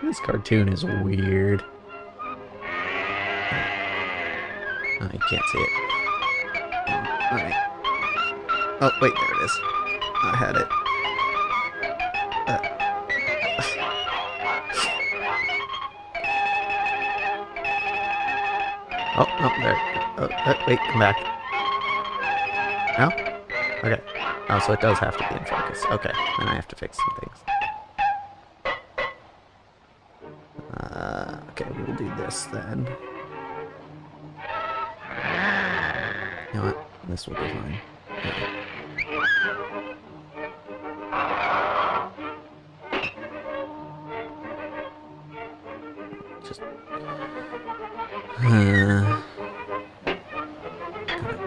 This cartoon is weird. Oh, you can't see it. Alright. Oh, wait, there it is. I had it. Oh, there. Wait, come back. No? Okay. Oh, so it does have to be in focus. Okay, then I have to fix some things. Okay, we'll do this then. You know what? This will be fine. Just...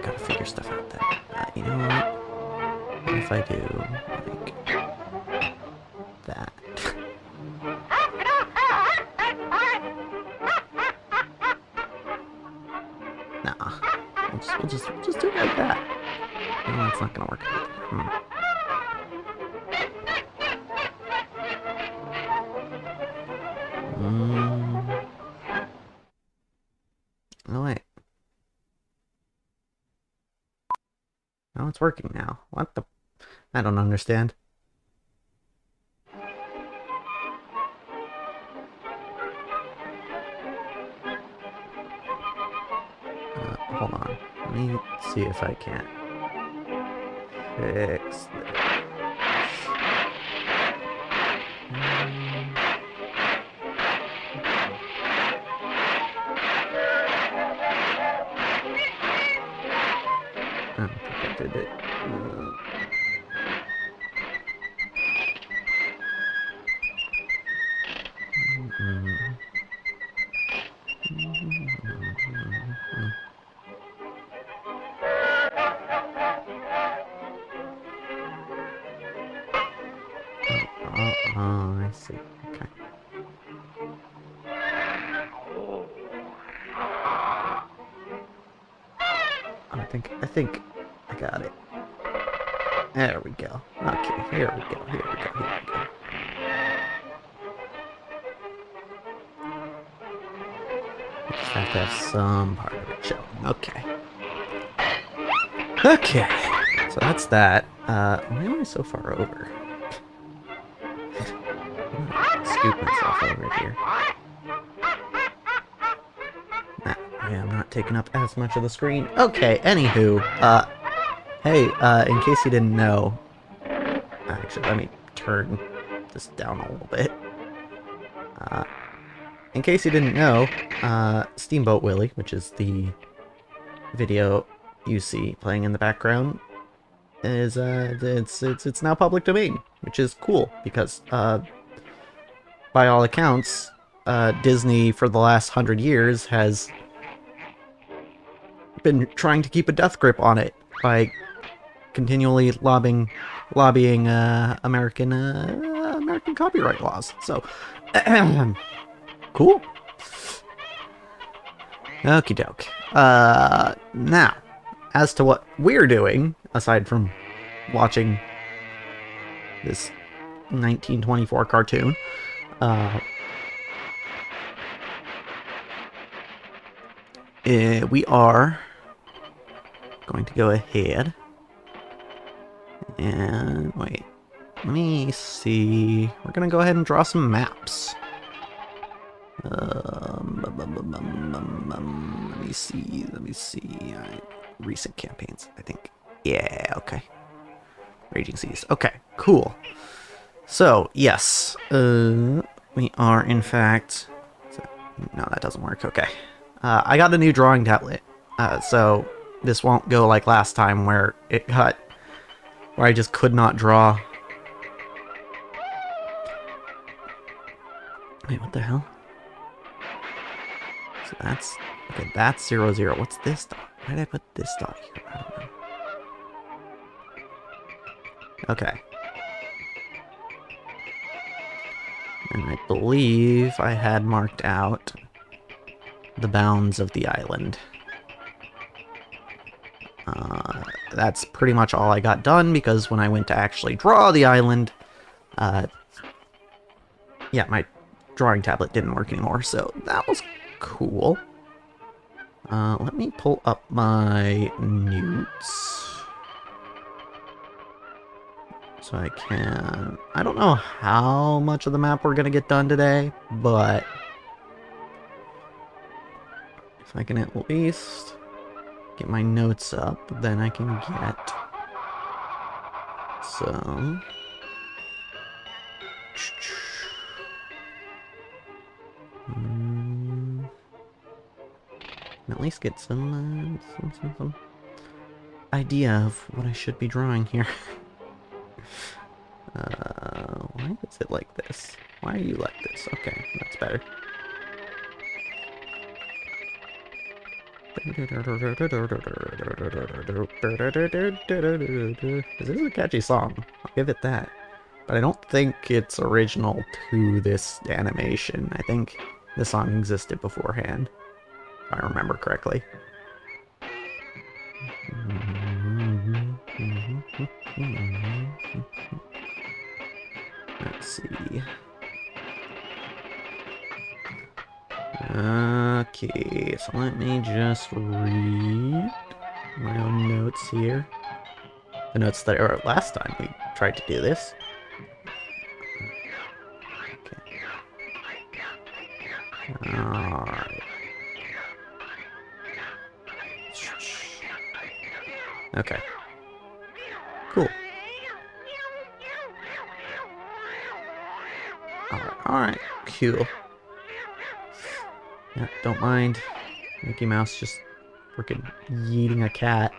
gotta figure stuff out then. You know what? What if I do, like... that? Nah. We'll just do it like that. No, that's not gonna work. Oh, wait. Oh, it's working now. What the... I don't understand. Hold on. Let me see if I can't fix this. I don't think I did it. I see. Okay. I think I got it. There we go. Okay, here we go. Just have to have some part of it showing. Okay. Okay. So that's that. Why am I so far over? Scoop myself over here. I'm not taking up as much of the screen. Okay, anywho, hey, in case you didn't know, actually, let me turn this down a little bit. In case you didn't know, Steamboat Willie, which is the video you see playing in the background, is, it's now public domain, which is cool, because, by all accounts, Disney, for the last 100 years, has been trying to keep a death grip on it by continually lobbying American copyright laws. So, cool. Okie doke. Now, as to what we're doing, aside from watching this 1924 cartoon, we are going to go ahead and wait. Let me see. We're gonna go ahead and draw some maps. Let me see. Recent campaigns, I think. Yeah. Okay. Raging Seas. Okay. Cool. So yes, we are in fact. No, that doesn't work. Okay. I got a new drawing tablet, so this won't go like last time where it cut, where I just could not draw. Wait, what the hell? So that's, okay, that's 0, 0. What's this dot? Why did I put this dot here? I don't know. Okay. And I believe I had marked out the bounds of the island. That's pretty much all I got done, because when I went to actually draw the island, yeah, my drawing tablet didn't work anymore, so that was cool. Let me pull up my notes. So I can... I don't know how much of the map we're gonna get done today, but... if I can at least get my notes up, then I can get some... at least get some idea of what I should be drawing here. Why is it like this? Why are you like this? Okay, that's better. This is a catchy song. I'll give it that. But I don't think it's original to this animation. I think the song existed beforehand, if I remember correctly. Let's see. Okay, so let me just read my own notes here. The notes that are last time we tried to do this. Okay. Alright. Okay. Cool. Alright, cool. Yeah, don't mind Mickey Mouse just freaking yeeting a cat.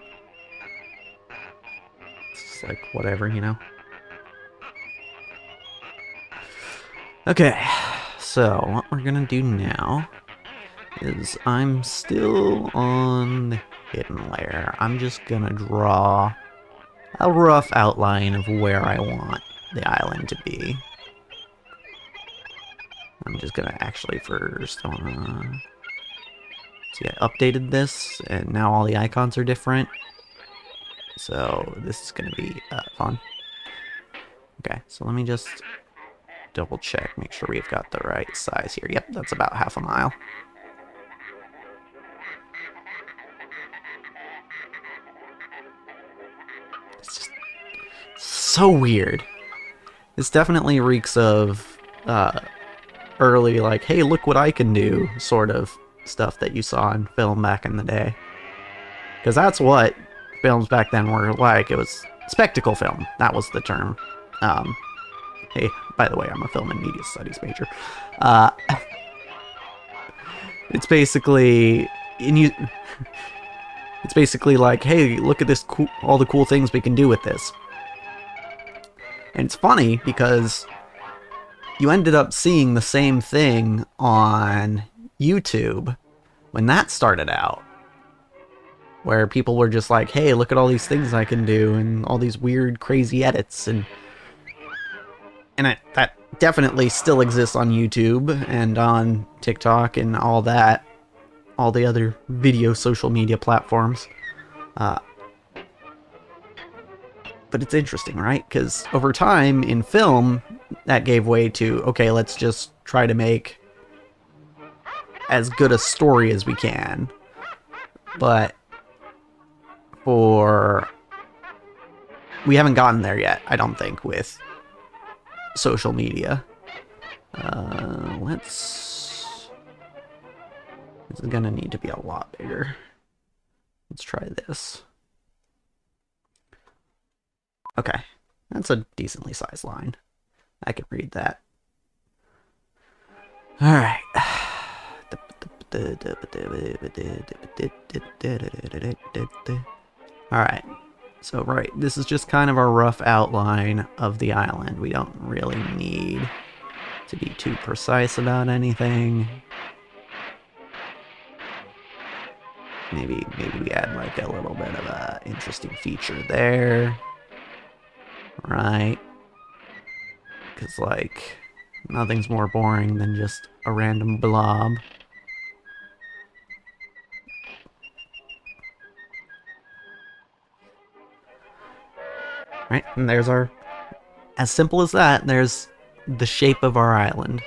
It's just like, whatever, you know? Okay, so what we're gonna do now is I'm still on the hidden layer. I'm just gonna draw a rough outline of where I want the island to be. I'm just gonna actually first see, I updated this and now all the icons are different, so this is gonna be fun. Okay, so let me just double check, make sure we've got the right size here. Yep, that's about half a mile. It's just so weird. This definitely reeks of early, like, hey, look what I can do sort of stuff that you saw in film back in the day. Because that's what films back then were like. It was spectacle film. That was the term. Hey, by the way, I'm a film and media studies major. It's basically... it's basically like, hey, look at this cool, all the cool things we can do with this. And it's funny because you ended up seeing the same thing on YouTube when that started out, where people were just like, hey, look at all these things I can do and all these weird crazy edits, and that definitely still exists on YouTube and on TikTok and all that, all the other video social media platforms. But it's interesting, right? Because over time in film, that gave way to, okay, let's just try to make as good a story as we can. But we haven't gotten there yet, I don't think, with social media. This is gonna need to be a lot bigger. Let's try this. Okay, that's a decently sized line. I can read that. Alright. Alright, so right, this is just kind of a rough outline of the island. We don't really need to be too precise about anything. Maybe we add like a little bit of a interesting feature there. Right? Because, like, nothing's more boring than just a random blob. Right, and there's our... as simple as that, there's the shape of our island.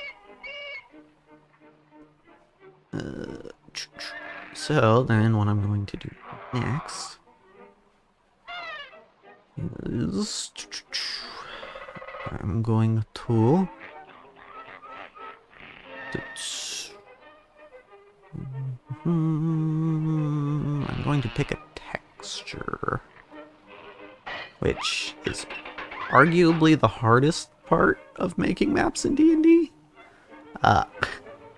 so then what I'm going to do next is I'm going to I'm going to pick a texture, which is arguably the hardest part of making maps in D&D.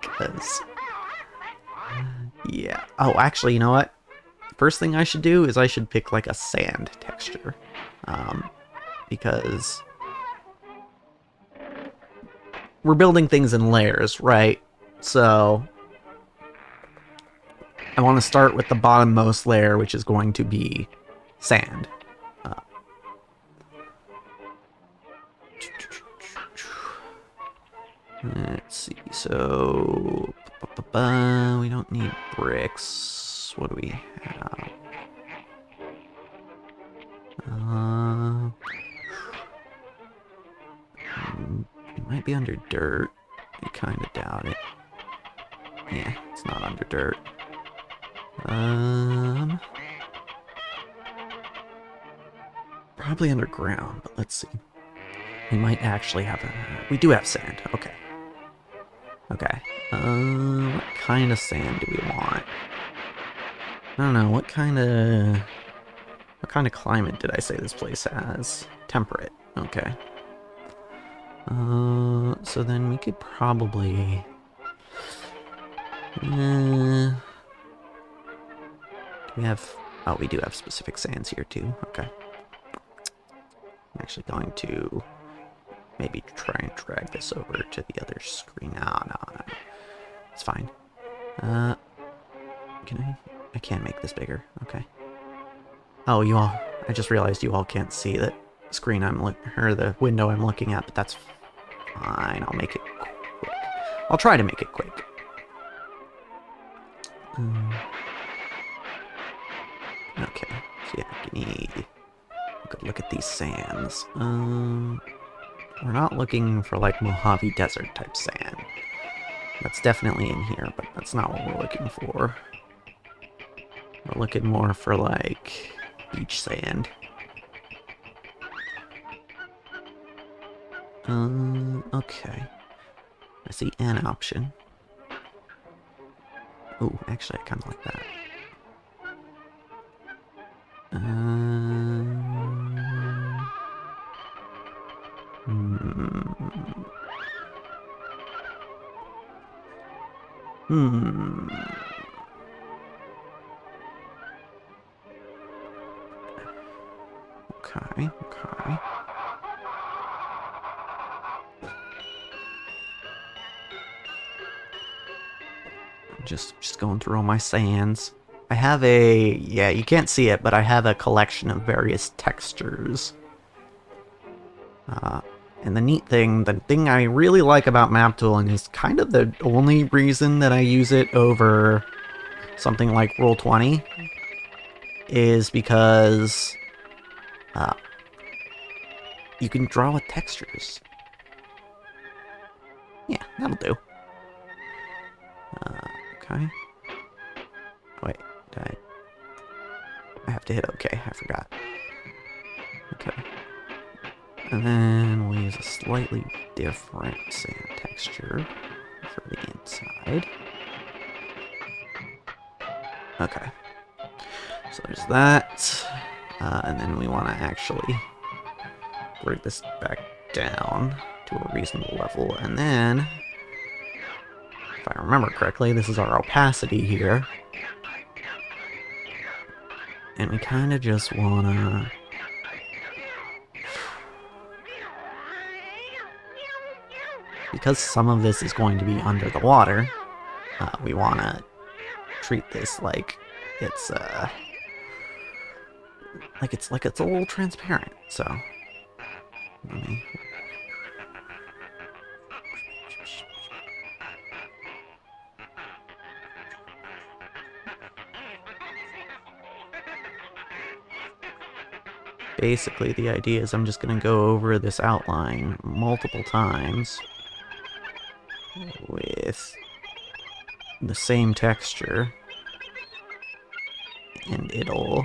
Because yeah. Oh, actually, you know what? First thing I should do is I should pick like a sand texture. Because we're building things in layers, right? So I want to start with the bottommost layer, which is going to be sand. Let's see, so we don't need bricks. What do we have? It might be under dirt. I kind of doubt it. Yeah, it's not under dirt. Probably underground, but let's see. We might actually have a... We do have sand. Okay. Okay. What kind of sand do we want? I don't know. What kind of climate did I say this place has? Temperate. Okay. So then we could probably... do we have... Oh, we do have specific sands here too. Okay. I'm actually going to maybe try and drag this over to the other screen. No. It's fine. Can I can't make this bigger. Okay. Oh, you all... I just realized you all can't see the screen or the window I'm looking at, but that's fine. I'll make it quick. I'll try to make it quick. Okay. So yeah, give me a good look at these sands. We're not looking for like Mojave Desert type sand. That's definitely in here, but that's not what we're looking for. We're looking more for like beach sand. Okay. I see an option. Oh, actually, I kind of like that. Okay. Just going through all my sands. I have a... Yeah, you can't see it, but I have a collection of various textures. And the neat thing, the thing I really like about map tooling is kind of the only reason that I use it over something like Roll20 is because you can draw with textures. Yeah, that'll do. Okay. Wait, I have to hit OK, I forgot. Okay. And then we'll use a slightly different sand texture for the inside. Okay. So there's that. And then we want to actually bring this back down to a reasonable level. And then, if I remember correctly, this is our opacity here. And we kind of just want to... Because some of this is going to be under the water, we want to treat this like it's a little transparent. So, let me... Basically, the idea is I'm just going to go over this outline multiple times with the same texture and it'll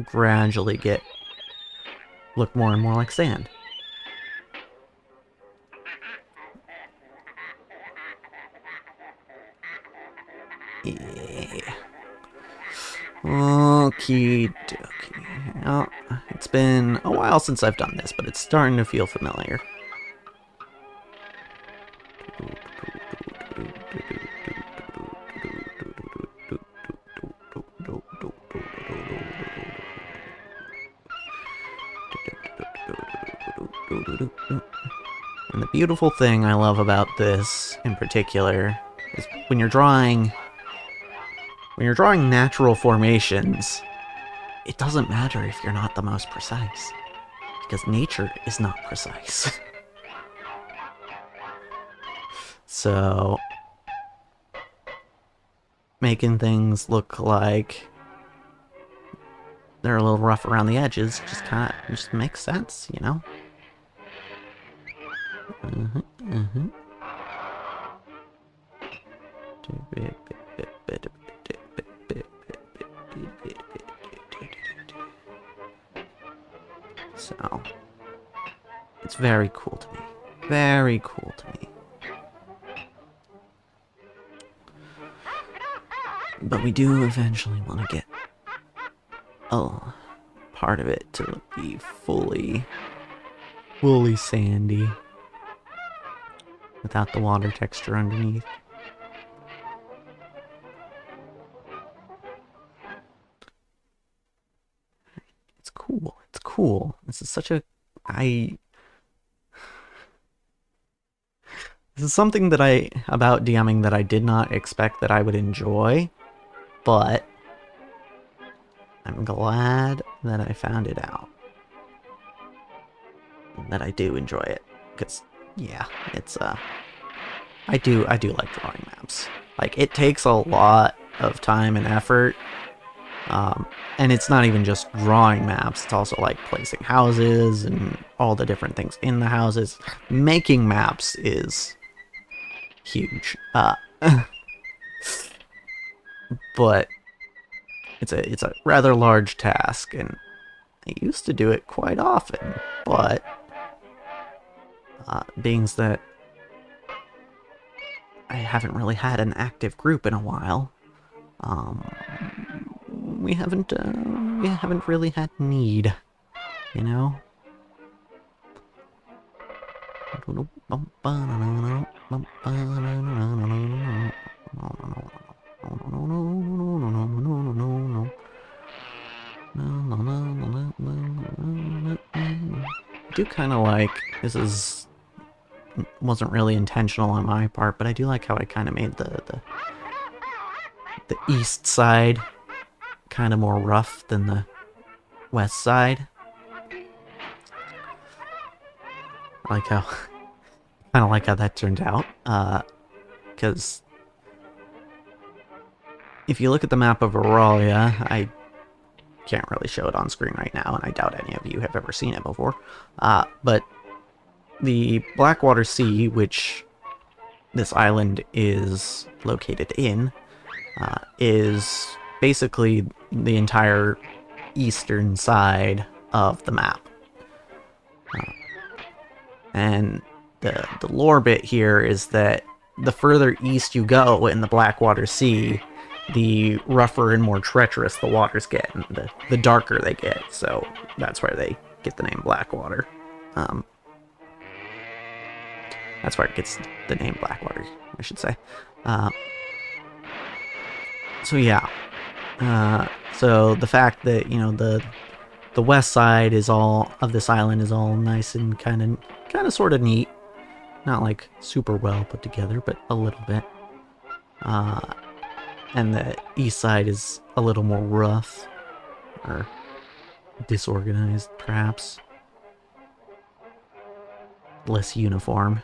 gradually look more and more like sand. Yeah. Okie dokie. Well, it's been a while since I've done this, but it's starting to feel familiar. And the beautiful thing I love about this in particular is when you're drawing natural formations, it doesn't matter if you're not the most precise, because nature is not precise. So making things look like they're a little rough around the edges just makes sense, you know? So, it's very cool to me. Very cool to me. But we do eventually want to get part of it to be fully sandy without the water texture underneath. It's cool. It's cool. This is such a... This is something about DMing that I did not expect that I would enjoy, but I'm glad that I found it out. That I do enjoy it, because, yeah, it's, I do like drawing maps. Like, it takes a lot of time and effort, and it's not even just drawing maps, it's also, like, placing houses and all the different things in the houses. Making maps is huge, but it's a rather large task, and I used to do it quite often, but being that I haven't really had an active group in a while, we haven't really had need, you know? I do kind of like, wasn't really intentional on my part, but I do like how I kind of made the east side kind of more rough than the west side. I like how, kind of like how that turned out, because if you look at the map of Auralia, I can't really show it on screen right now, and I doubt any of you have ever seen it before, but the Blackwater Sea, which this island is located in, is basically the entire eastern side of the map. And the lore bit here is that the further east you go in the Blackwater Sea, the rougher and more treacherous the waters get, and the darker they get. So that's where they get the name Blackwater. That's where it gets the name Blackwater, I should say. So yeah. So the fact that, you know, the west side is all of this island is all nice and kind of sort of neat. Not like super well put together, but a little bit. And the east side is a little more rough, or disorganized, perhaps. Less uniform.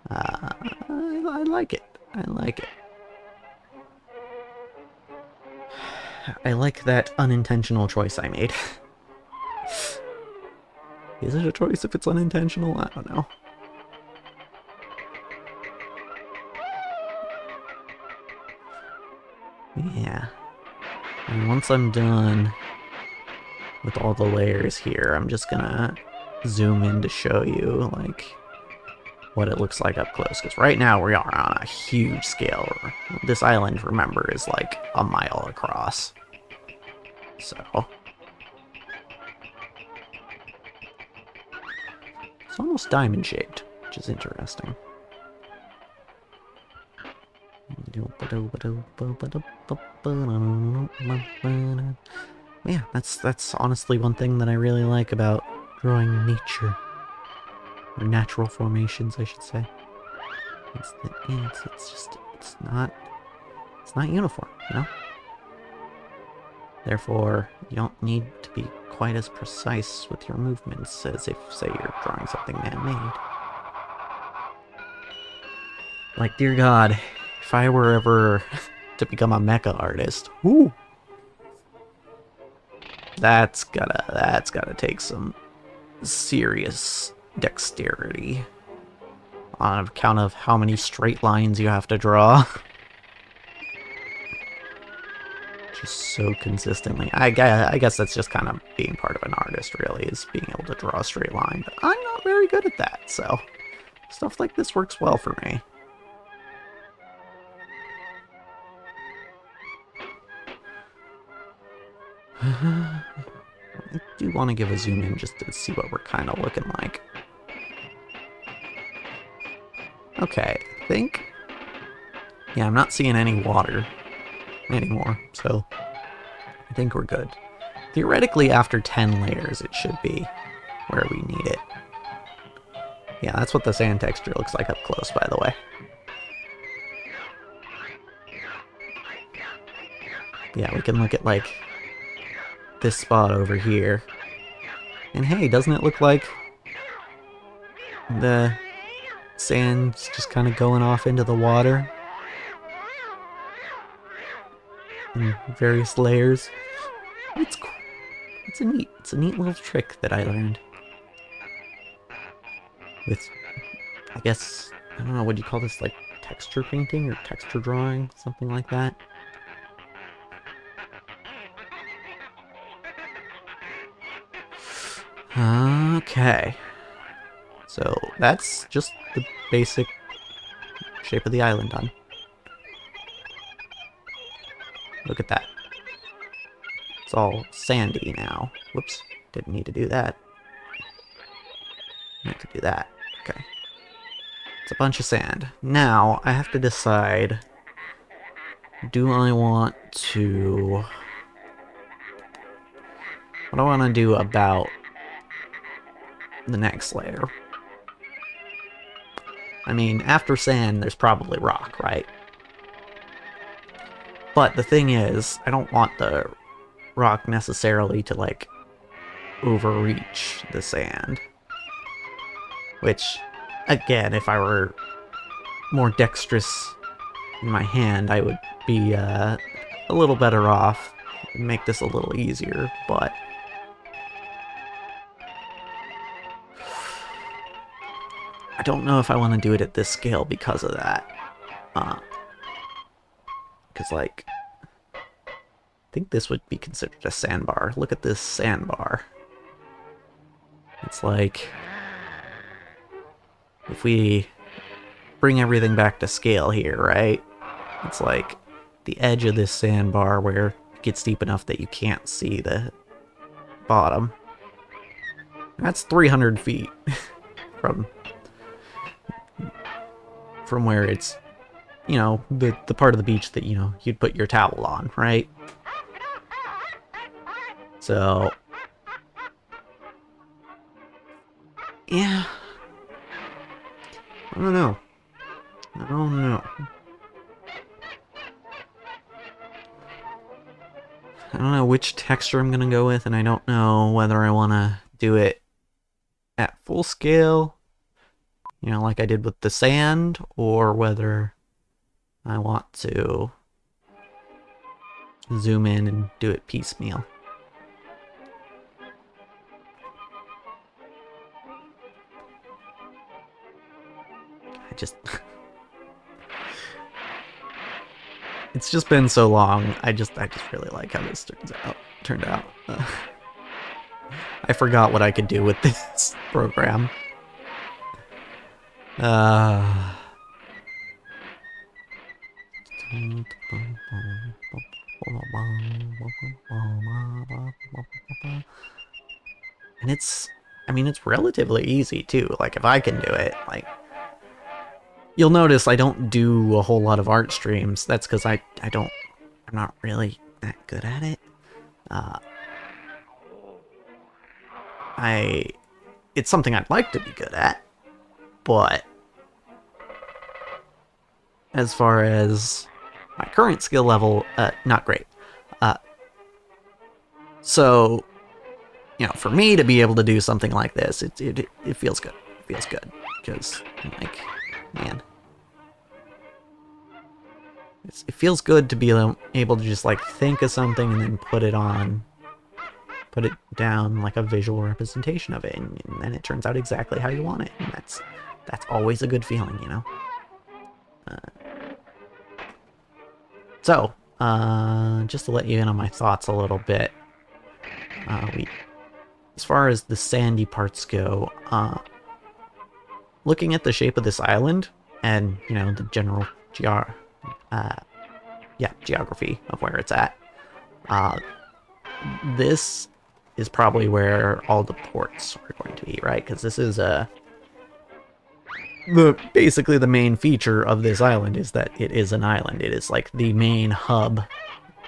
I like it. I like it. I like that unintentional choice I made. Is it a choice if it's unintentional? I don't know. Yeah. And once I'm done with all the layers here, I'm just gonna zoom in to show you, like, what it looks like up close. Because right now we are on a huge scale. This island, remember, is like a mile across. So it's almost diamond-shaped, which is interesting. Yeah, that's honestly one thing that I really like about drawing nature. Or natural formations, I should say. It's that, yeah, it's just, it's not uniform, you know? Therefore, you don't need to be quite as precise with your movements as if, say, you're drawing something man-made. Like, dear God, if I were ever to become a mecha artist, whoo! That's gotta take some serious dexterity on account of how many straight lines you have to draw. Just so consistently. I guess that's just kind of being part of an artist, really, is being able to draw a straight line. But I'm not very good at that, so stuff like this works well for me. I do want to give a zoom in just to see what we're kind of looking like. Okay, I think... Yeah, I'm not seeing any water anymore, so I think we're good. Theoretically, after 10 layers, it should be where we need it. Yeah, that's what the sand texture looks like up close, by the way. Yeah, we can look at, like, this spot over here. And hey, doesn't it look like the sand's just kind of going off into the water? In various layers. It's cool. It's a neat little trick that I learned. With, I guess, I don't know, what do you call this, like, texture painting or texture drawing? Something like that? Okay. So, that's just the basic shape of the island done. Look at that. It's all sandy now. Whoops, didn't need to do that. I need to do that. Okay. It's a bunch of sand. Now, I have to decide, do I want to... What do I want to do about the next layer? I mean, after sand, there's probably rock, right? But the thing is, I don't want the rock necessarily to, like, overreach the sand. Which, again, if I were more dexterous in my hand, I would be a little better off. Make this a little easier, but... I don't know if I want to do it at this scale because of that. Because, like, I think this would be considered a sandbar. Look at this sandbar. It's like, if we bring everything back to scale here, right? It's like the edge of this sandbar where it gets deep enough that you can't see the bottom. That's 300 feet from where it's, you know, the part of the beach that, you know, you'd put your towel on, right? So, yeah. I don't know. I don't know. I don't know which texture I'm gonna go with, and I don't know whether I want to do it at full scale, you know, like I did with the sand, or whether I want to zoom in and do it piecemeal. I just... It's just been so long. I just really like how this turned out. I forgot what I could do with this program. And it's, I mean, it's relatively easy too. Like, if I can do it, like, you'll notice I don't do a whole lot of art streams. That's because I'm not really that good at it. It's something I'd like to be good at, but as far as my current skill level, not great. So, you know, for me to be able to do something like this, it feels good. It feels good because, like, man, it feels good to be able to just like think of something and then put it down like a visual representation of it, and then it turns out exactly how you want it, and that's always a good feeling, you know. So, just to let you in on my thoughts a little bit, as far as the sandy parts go, looking at the shape of this island and, you know, the general geography of where it's at, this is probably where all the ports are going to be, right? Because this is basically the main feature of this island is that it is an island. It is like the main hub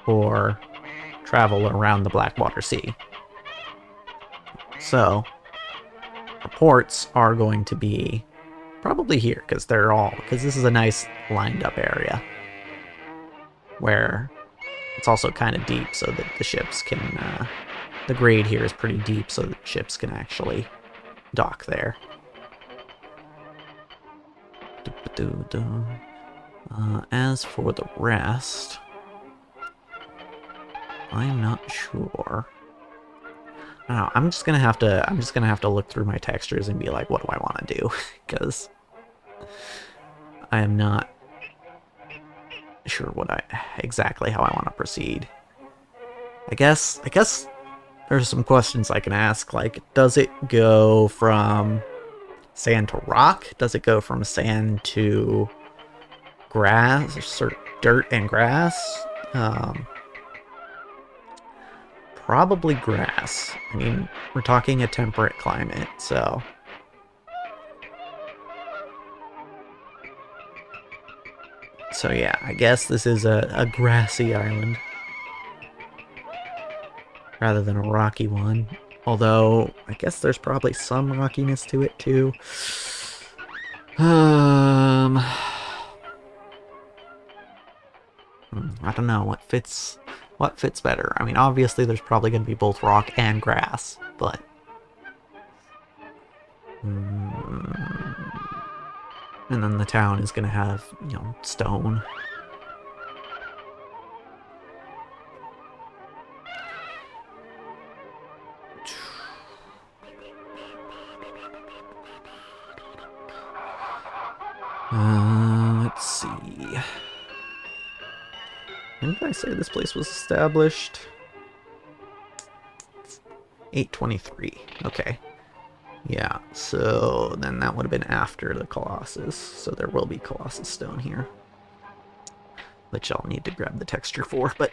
for travel around the Blackwater Sea. So the ports are going to be probably here because this is a nice lined up area where it's also kind of deep so that the ships can, the grade here is pretty deep so that ships can actually dock there. As for the rest, I'm not sure. I don't know, I'm just gonna have to look through my textures and be like, what do I want to do? Because I am not sure exactly how I want to proceed. I guess there's some questions I can ask, like, does it go from sand to rock? Does it go from sand to grass, or dirt and grass? Probably grass. I mean, we're talking a temperate climate, so... So yeah, I guess this is a grassy island rather than a rocky one. Although, I guess there's probably some rockiness to it too. I don't know what fits better. I mean, obviously there's probably going to be both rock and grass, but and then the town is going to have, you know, stone. Let's see. When did I say this place was established? 823. Okay. Yeah, so then that would have been after the Colossus. So there will be Colossus stone here, which I'll need to grab the texture for, but...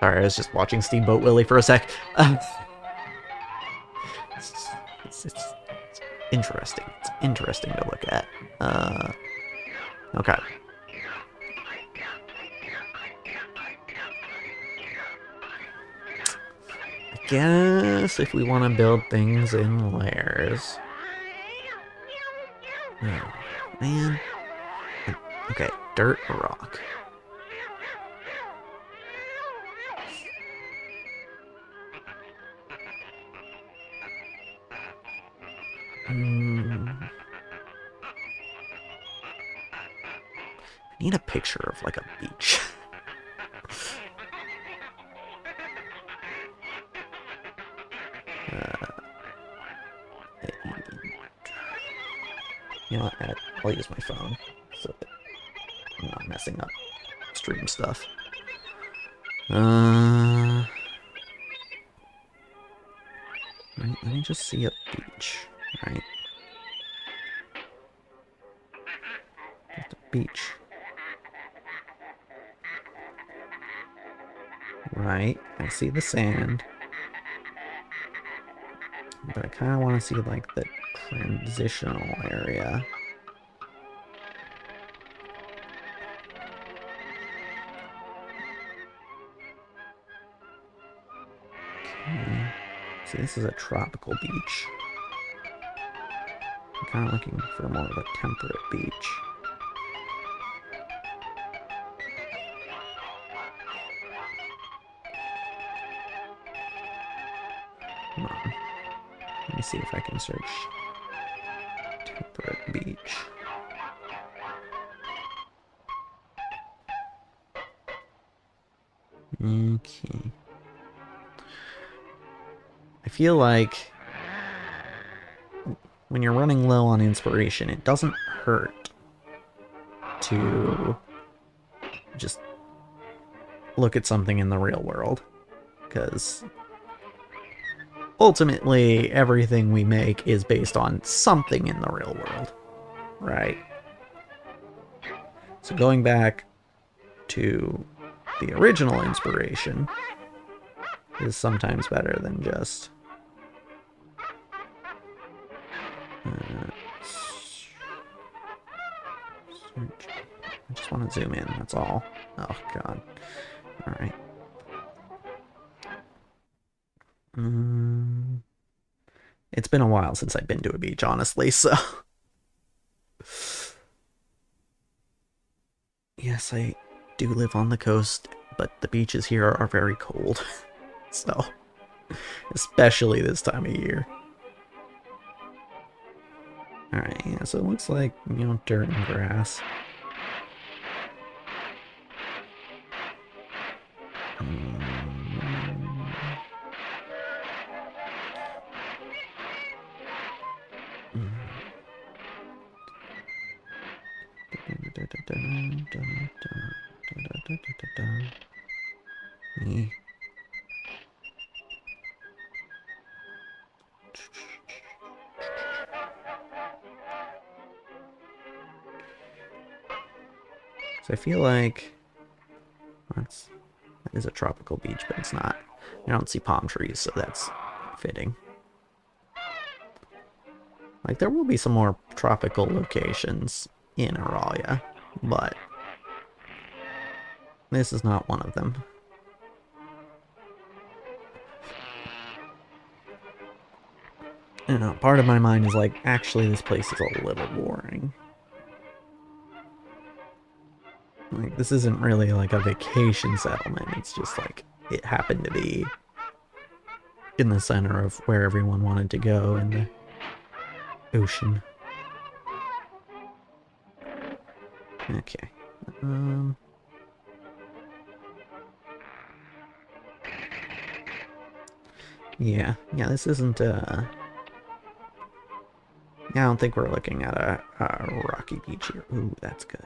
Sorry, I was just watching Steamboat Willie for a sec. It's interesting. It's interesting to look at. Okay. I guess if we want to build things in layers... Oh, man. Okay, dirt or rock? I need a picture of like a beach. You know what? I'll use my phone so that I'm not messing up stream stuff. Let me just see a beach, right? Just a beach. Right, I see the sand. But I kind of want to see, like, the transitional area. Okay. See, this is a tropical beach. I'm kind of looking for more of a temperate beach. Come on. Let me see if I can search temperate beach. Okay. I feel like when you're running low on inspiration, it doesn't hurt to just look at something in the real world. Because ultimately, everything we make is based on something in the real world, right? So going back to the original inspiration is sometimes better than just search. I just want to zoom in, that's all. Oh god. Alright. It's been a while since I've been to a beach, honestly, so... Yes, I do live on the coast, but the beaches here are very cold. So, especially this time of year. Alright, yeah, so it looks like, you know, dirt and grass. So I feel like that is a tropical beach, but it's not. I don't see palm trees, so that's fitting. Like, there will be some more tropical locations in Auralia, but this is not one of them. You know, part of my mind is like, actually, this place is a little boring. Like, this isn't really like a vacation settlement, it's just like, it happened to be in the center of where everyone wanted to go in the ocean. Okay. Yeah, this isn't, yeah, I don't think we're looking at a rocky beach here. Ooh, that's good.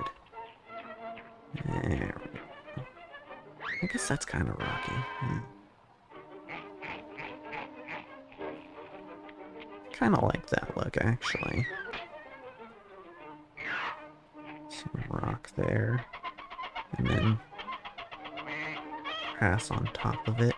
There we go. I guess that's kind of rocky. Kind of like that look, actually. Some rock there. And then grass on top of it.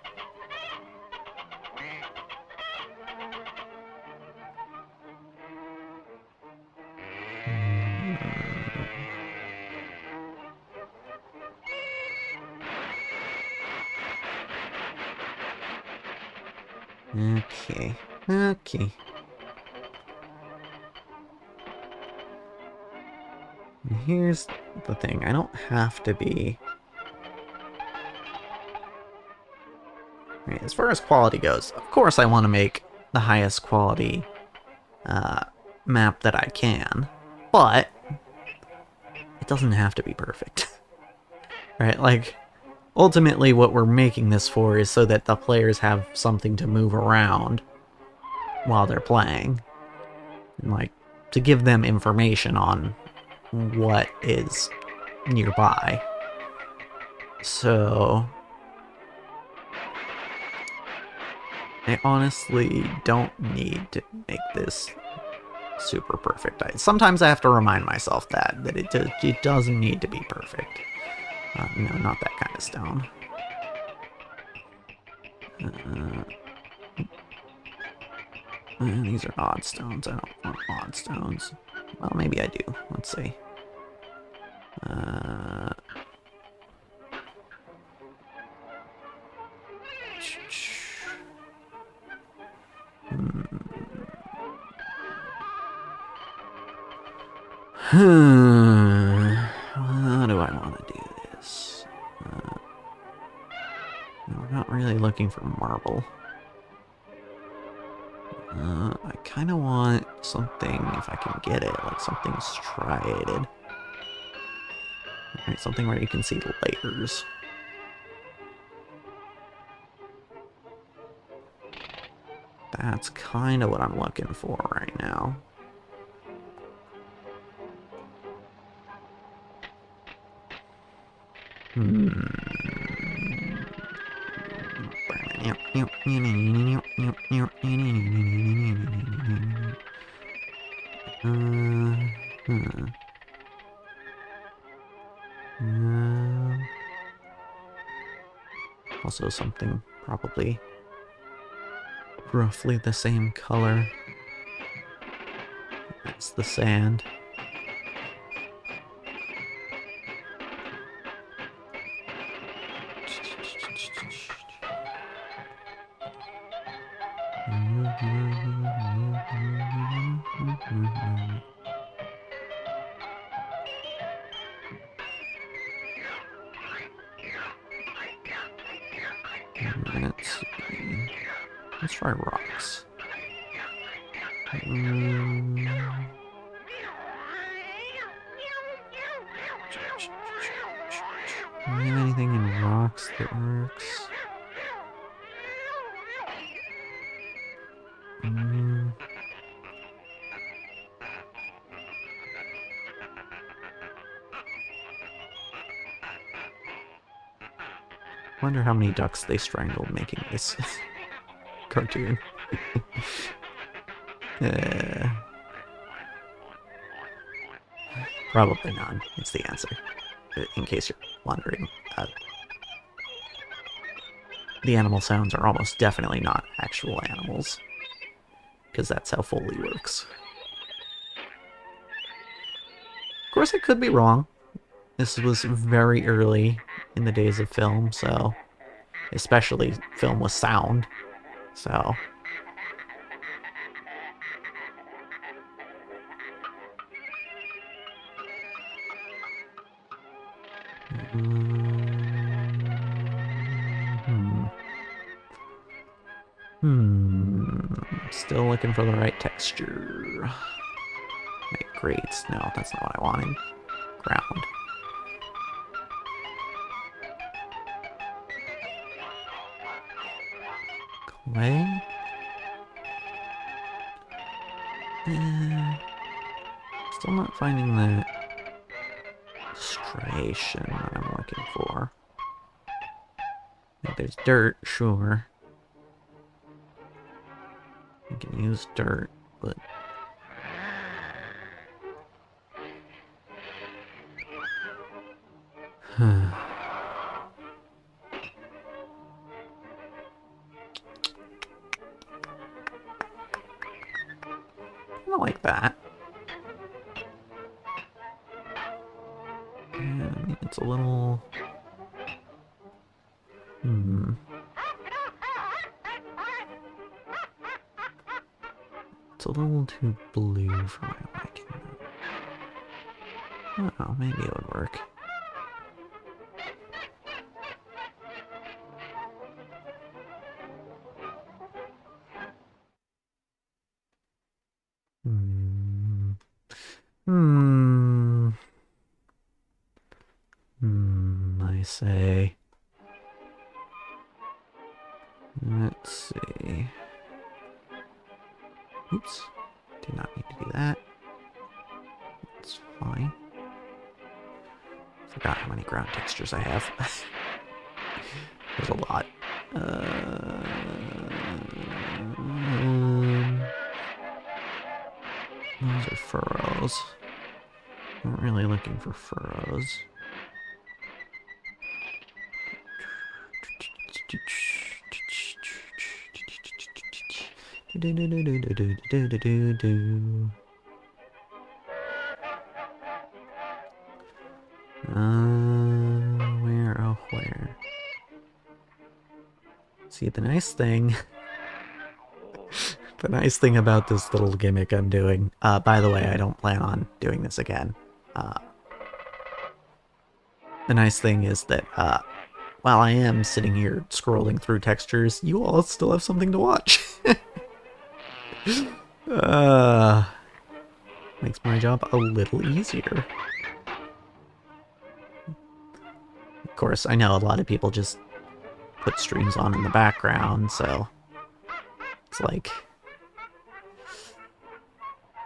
Okay. Here's the thing. I don't have to be... Right, as far as quality goes, of course I want to make the highest quality map that I can, but it doesn't have to be perfect. Right? Like, ultimately what we're making this for is so that the players have something to move around while they're playing. And, like, to give them information on what is nearby. So... I honestly don't need to make this super perfect. Sometimes I have to remind myself that it doesn't need to be perfect. No, not that kind of stone. These are odd stones. I don't want odd stones. Well, maybe I do. Let's see. How do I want to do this? No, we're not really looking for marble. I kind of want something, if I can get it, like something striated. Right, something where you can see layers. That's kind of what I'm looking for right now. Also something probably roughly the same color as the sand. Let's try rocks. Do we have anything in rocks that works? Wonder how many ducks they strangled making this cartoon. Probably none. It's the answer. In case you're wondering, the animal sounds are almost definitely not actual animals, because that's how Foley works. Of course, I could be wrong. This was very early in the days of film, so especially film with sound, so still looking for the right texture. Wait, grades? No, that's not what I wanted. Ground. Clay? Still not finding that striation that I'm looking for. Like, there's dirt, sure. I can use dirt, but... I don't like that. Yeah, I mean, it's a little... It's a little too blue for my liking. Oh, maybe it would work. Hmm. Hmm. I say. Let's see. Oops. Did not need to do that. It's fine. Forgot how many ground textures I have. There's a lot. Those are furrows. Not really looking for furrows. Where, oh, where? See, the nice thing about this little gimmick I'm doing, by the way, I don't plan on doing this again. The nice thing is that, while I am sitting here scrolling through textures, you all still have something to watch. Makes my job a little easier. Of course, I know a lot of people just put streams on in the background, so it's like,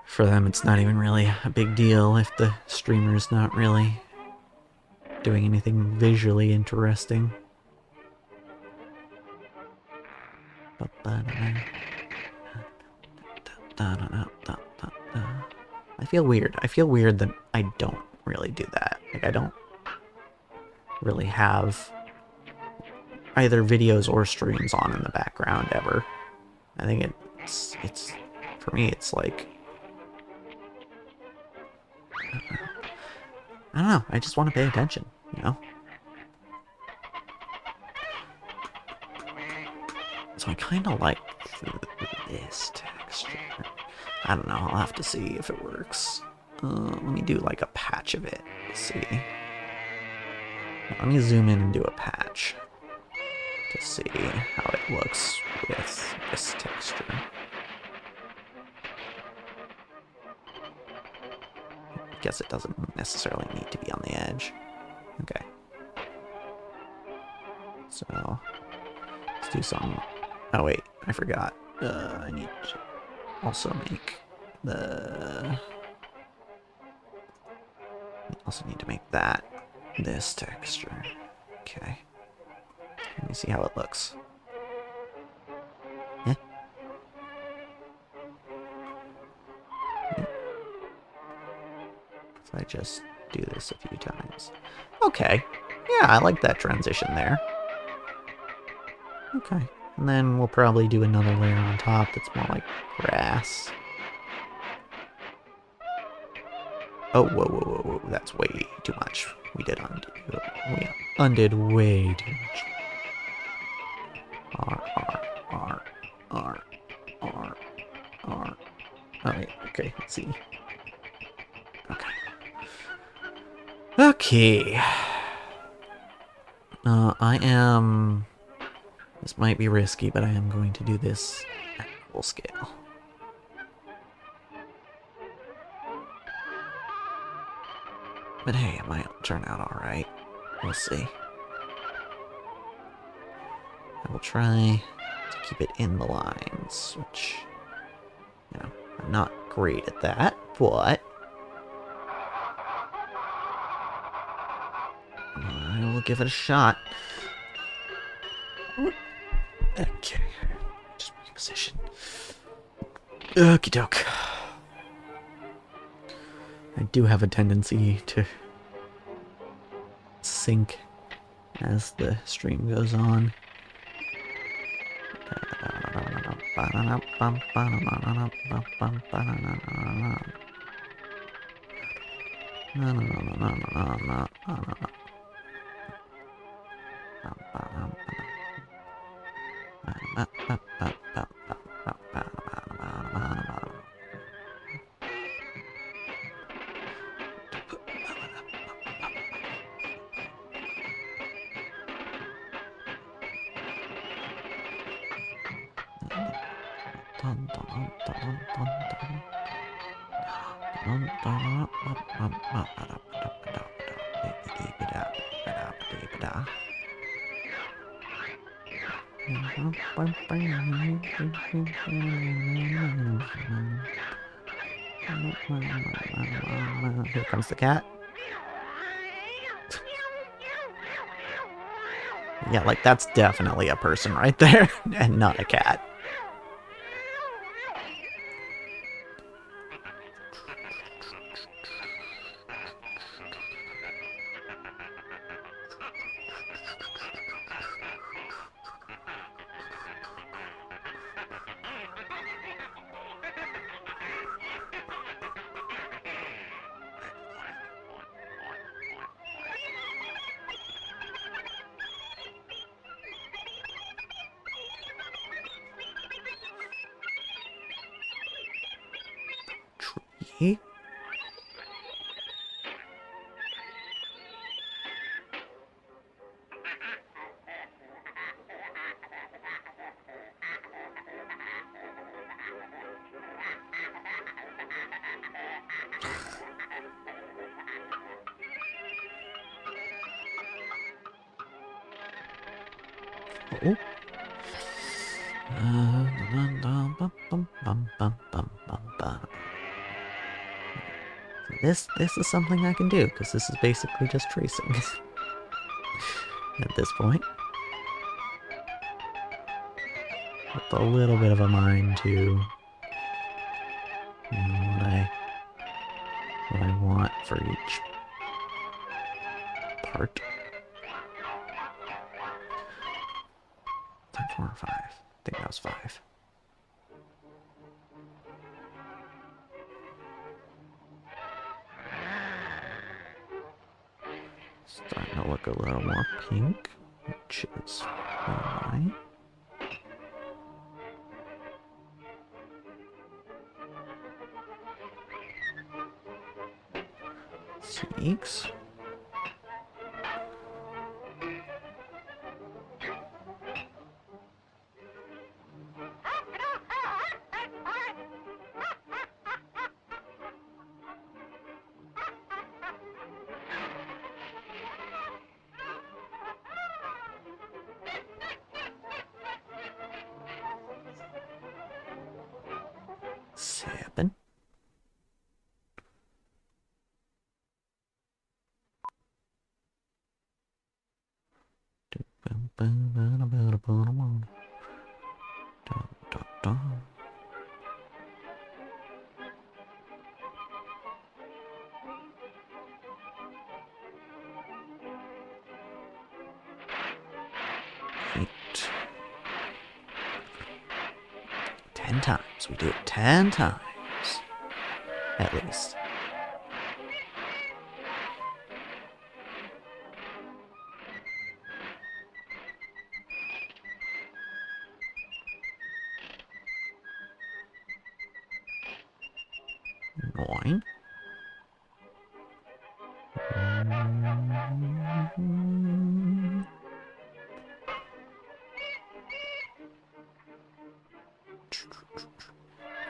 for them it's not even really a big deal if the streamer's not really doing anything visually interesting. I feel weird. I feel weird that I don't really do that. Like, I don't really have either videos or streams on in the background ever. I think it's for me, it's like, I don't know, I just want to pay attention, you know? So I kind of like this texture. I don't know, I'll have to see if it works. Let me do like a patch of it. Let's see. Let me zoom in and do a patch to see how it looks with this texture. I guess it doesn't necessarily need to be on the edge. Okay. So, let's do some... Oh wait, I forgot. I need to also make the... I also need to make that this texture. Okay. Let me see how it looks. Yeah. So I just do this a few times. Okay. Yeah, I like that transition there. Okay. And then we'll probably do another layer on top that's more like grass. Oh, whoa, whoa, whoa, whoa. That's way too much. We undid way too much. R. Alright, okay, let's see. Okay. Okay. I am... This might be risky, but I am going to do this at full scale. But hey, it might turn out alright. We'll see. I will try to keep it in the lines, which, you know, I'm not great at that, but I will give it a shot. Okay, just reposition. Okie doke. I do have a tendency to sync as the stream goes on. Here comes the cat. Yeah, like that's definitely a person right there, and not a cat. Tree. Oh. This is something I can do, because this is basically just tracing at this point. With a little bit of a mind to, you know, what I want for each part. 4 or 5. I think that was 5. Starting to look a little more pink, which is fine. Sneaks. Seven. Eight. 10 times. We do it 10 times. At least. Nine.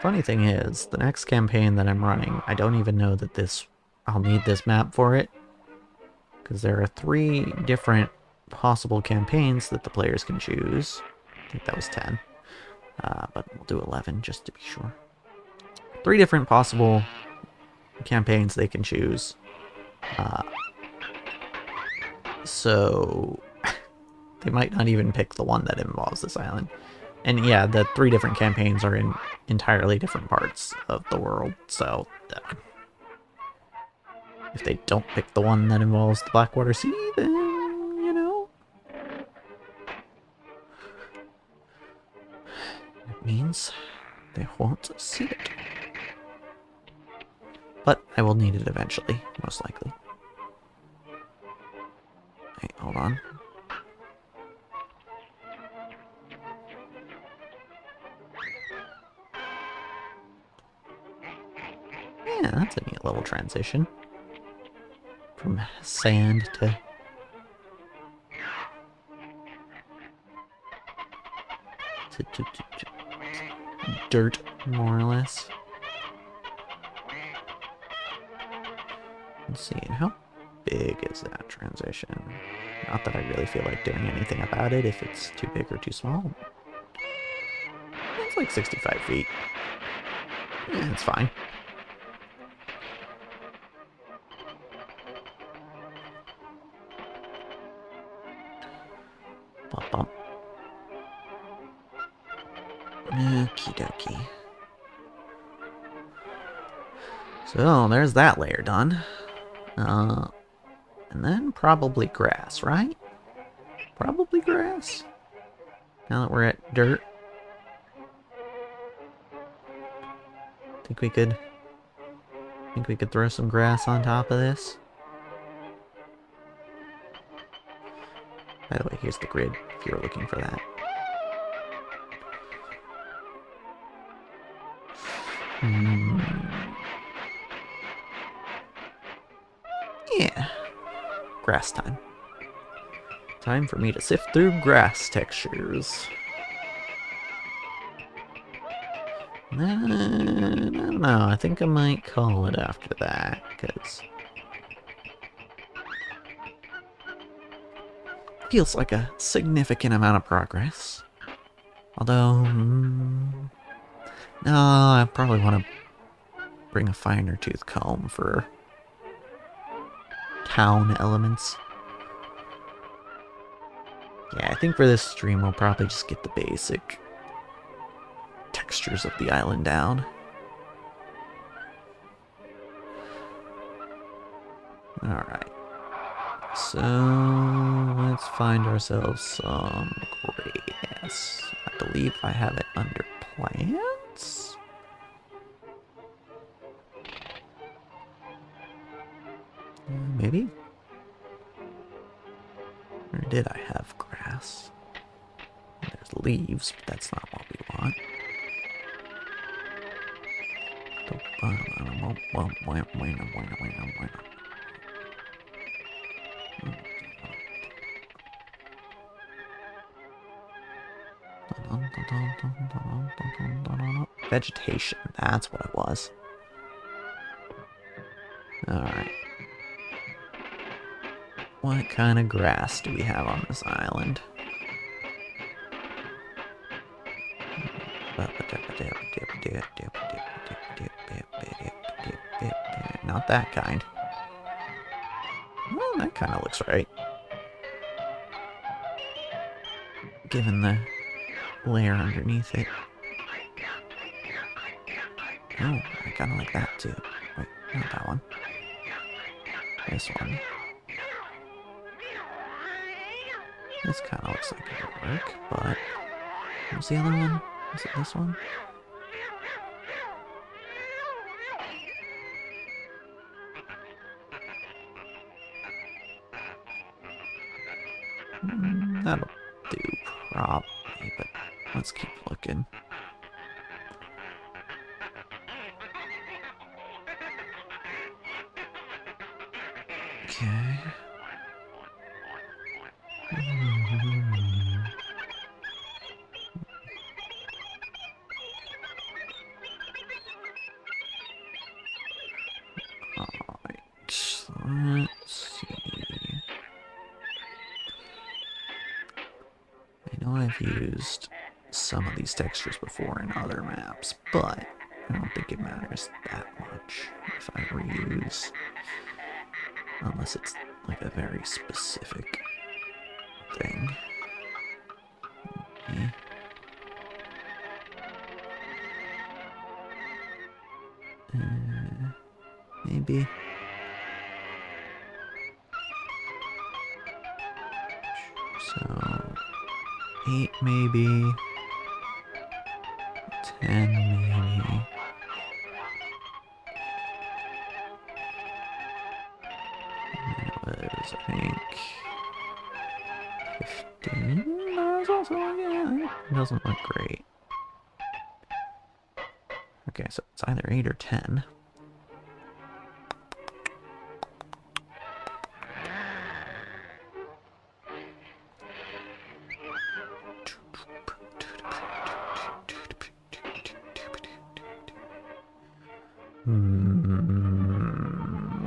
Funny thing is, the next campaign that I'm running, I don't even know that I'll need this map for it. Because there are 3 different possible campaigns that the players can choose. I think that was 10. But we'll do 11 just to be sure. 3 different possible campaigns they can choose. So they might not even pick the one that involves this island. And yeah, the 3 different campaigns are in entirely different parts of the world, so if they don't pick the one that involves the Blackwater Sea, then, you know, it means they won't see it. But I will need it eventually, most likely. Wait, hold on. Yeah, that's a neat little transition. From sand to... dirt, more or less. Let's see, and how big is that transition? Not that I really feel like doing anything about it if it's too big or too small. It's like 65 feet. Yeah, it's fine. Bump, bump. Okie dokie. So, there's that layer done. And then probably grass, right? Probably grass. Now that we're at dirt. Think we could throw some grass on top of this? By the way, here's the grid, if you were looking for that. Yeah. Grass time. Time for me to sift through grass textures. I don't know, I think I might call it after that, because feels like a significant amount of progress. Although, no, I probably want to bring a finer tooth comb for town elements. Yeah, I think for this stream we'll probably just get the basic textures of the island down. Alright. So, let's find ourselves some grass. I believe I have it under plants? Maybe? Or did I have grass? There's leaves, but that's not what we want. Vegetation, that's what it was. Alright. What kind of grass do we have on this island? Not that kind. Well, that kind of looks right. Given the layer underneath it. Oh, I kind of like that too. Wait, not that one. This one. This kind of looks like it would work, but... What's the other one? Is it this one? That'll do, probably, but let's keep looking. Okay. Alright, let's see. I know I've used some of these textures before in other maps, but I don't think it matters that much if I reuse. Unless it's like a very specific thing. Okay. Maybe. So, 8 maybe. 10 maybe. That was, I think, 15. That was also, yeah, it doesn't look great. Okay, so it's either 8 or 10.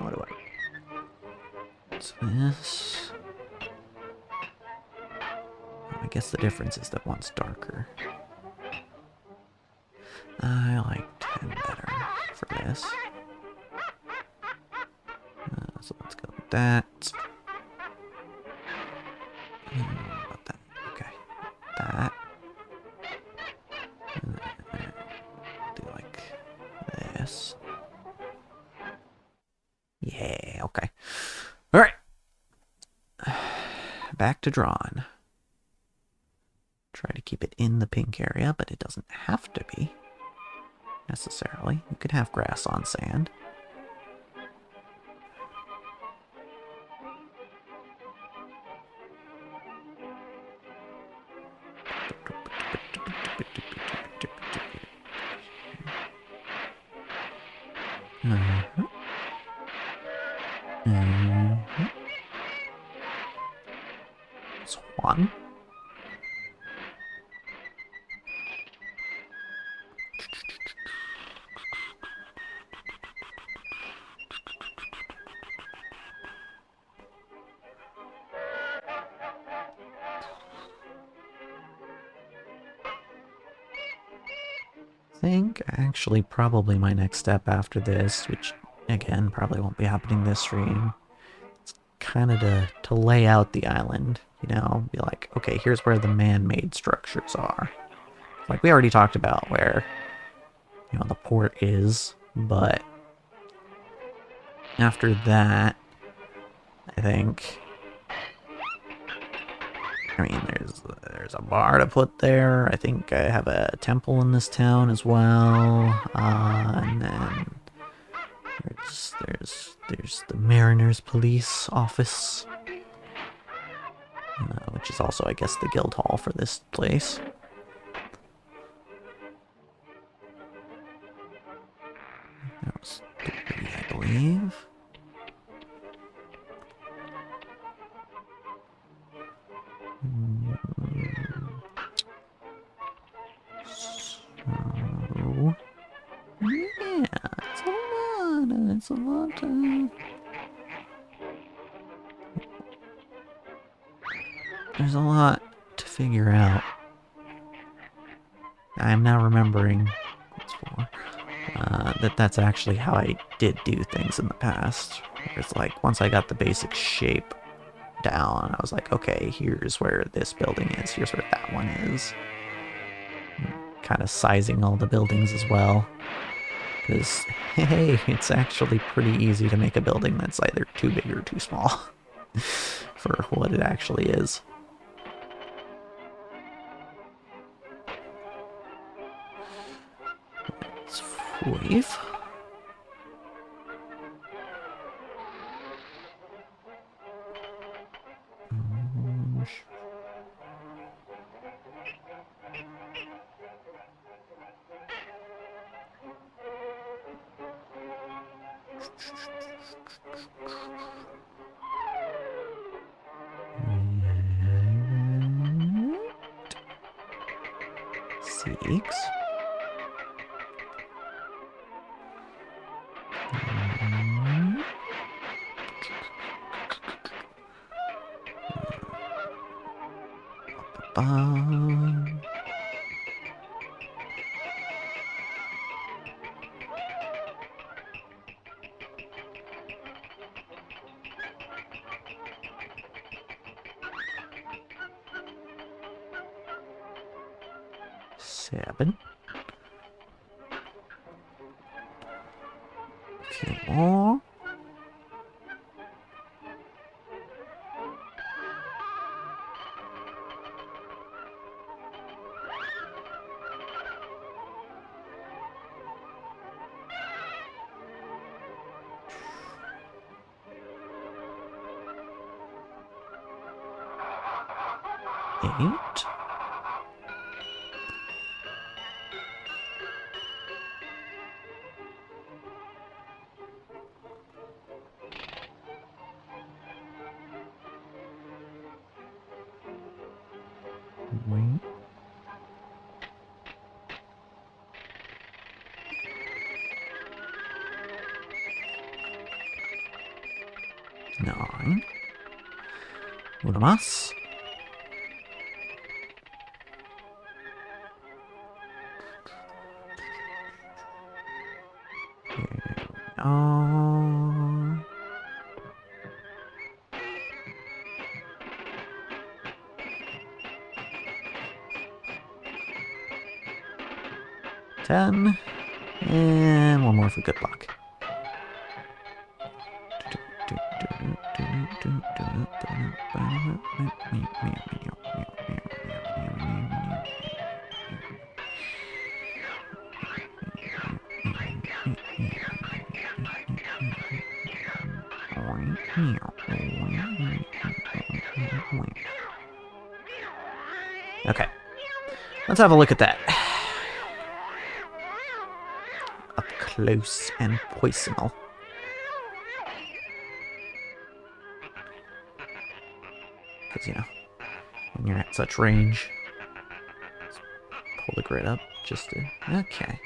What do I... What's this? I guess the difference is that one's darker. I like 10 better for this. So let's go with that. What about that? Okay. That. Do like this. Yeah, okay. Alright. Back to drawing. Try to keep it in the pink area, but it doesn't have to be. Necessarily. You could have grass on sand. Swan. I think actually probably my next step after this, which again probably won't be happening this stream, it's kind of to lay out the island, you know, be like, okay, here's where the man-made structures are. Like we already talked about where, you know, the port is, but after that, I think, I mean, there's a bar to put there. I think I have a temple in this town as well, and then there's the Mariners Police Office, which is also, I guess, the guild hall for this place. That was 3, I believe. So, yeah, it's a lot. There's a lot to figure out. I am now remembering that's actually how I did do things in the past. It's like once I got the basic shape down, I was like, okay, here's where this building is, here's where that one is. Kind of sizing all the buildings as well. Because, hey, it's actually pretty easy to make a building that's either too big or too small for what it actually is. It's 5. Six. Seven. A few more. Eight. Wait. 9. Una más. Here we are. Ten. And one more for good luck. Okay. Let's have a look at that. Up close and personal. Because, you know, when you're at such range, let's pull the grid up just to... Okay.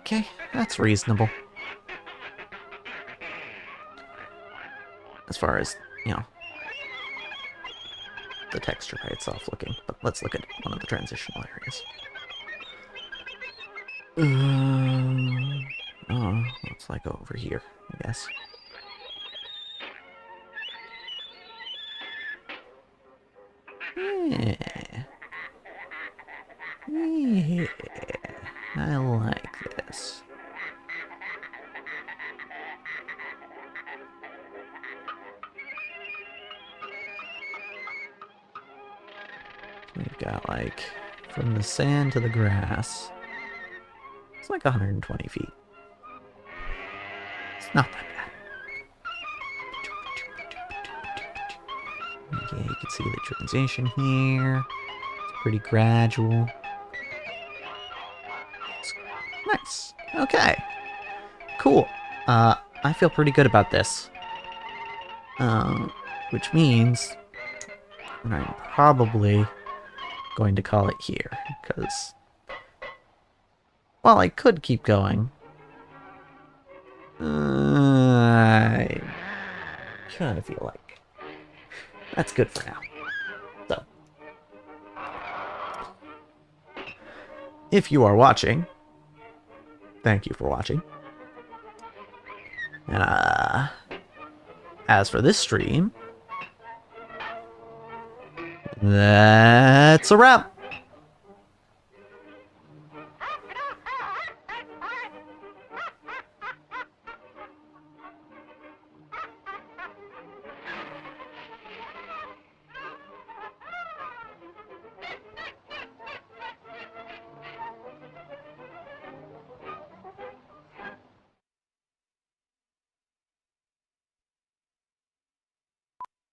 Okay, that's reasonable. As far as, you know, the texture by itself looking. But let's look at one of the transitional areas. Oh, looks like over here, I guess. Yeah. Yeah. I like this. We've got, like, from the sand to the grass, it's like 120 feet. It's not that bad. Okay, you can see the transition here. It's pretty gradual. It's nice. Okay. Cool. I feel pretty good about this. Which means I'm probably going to call it here, because, well, I could keep going. I kind of feel like that's good for now. So, if you are watching, thank you for watching. And, as for this stream, that's a wrap.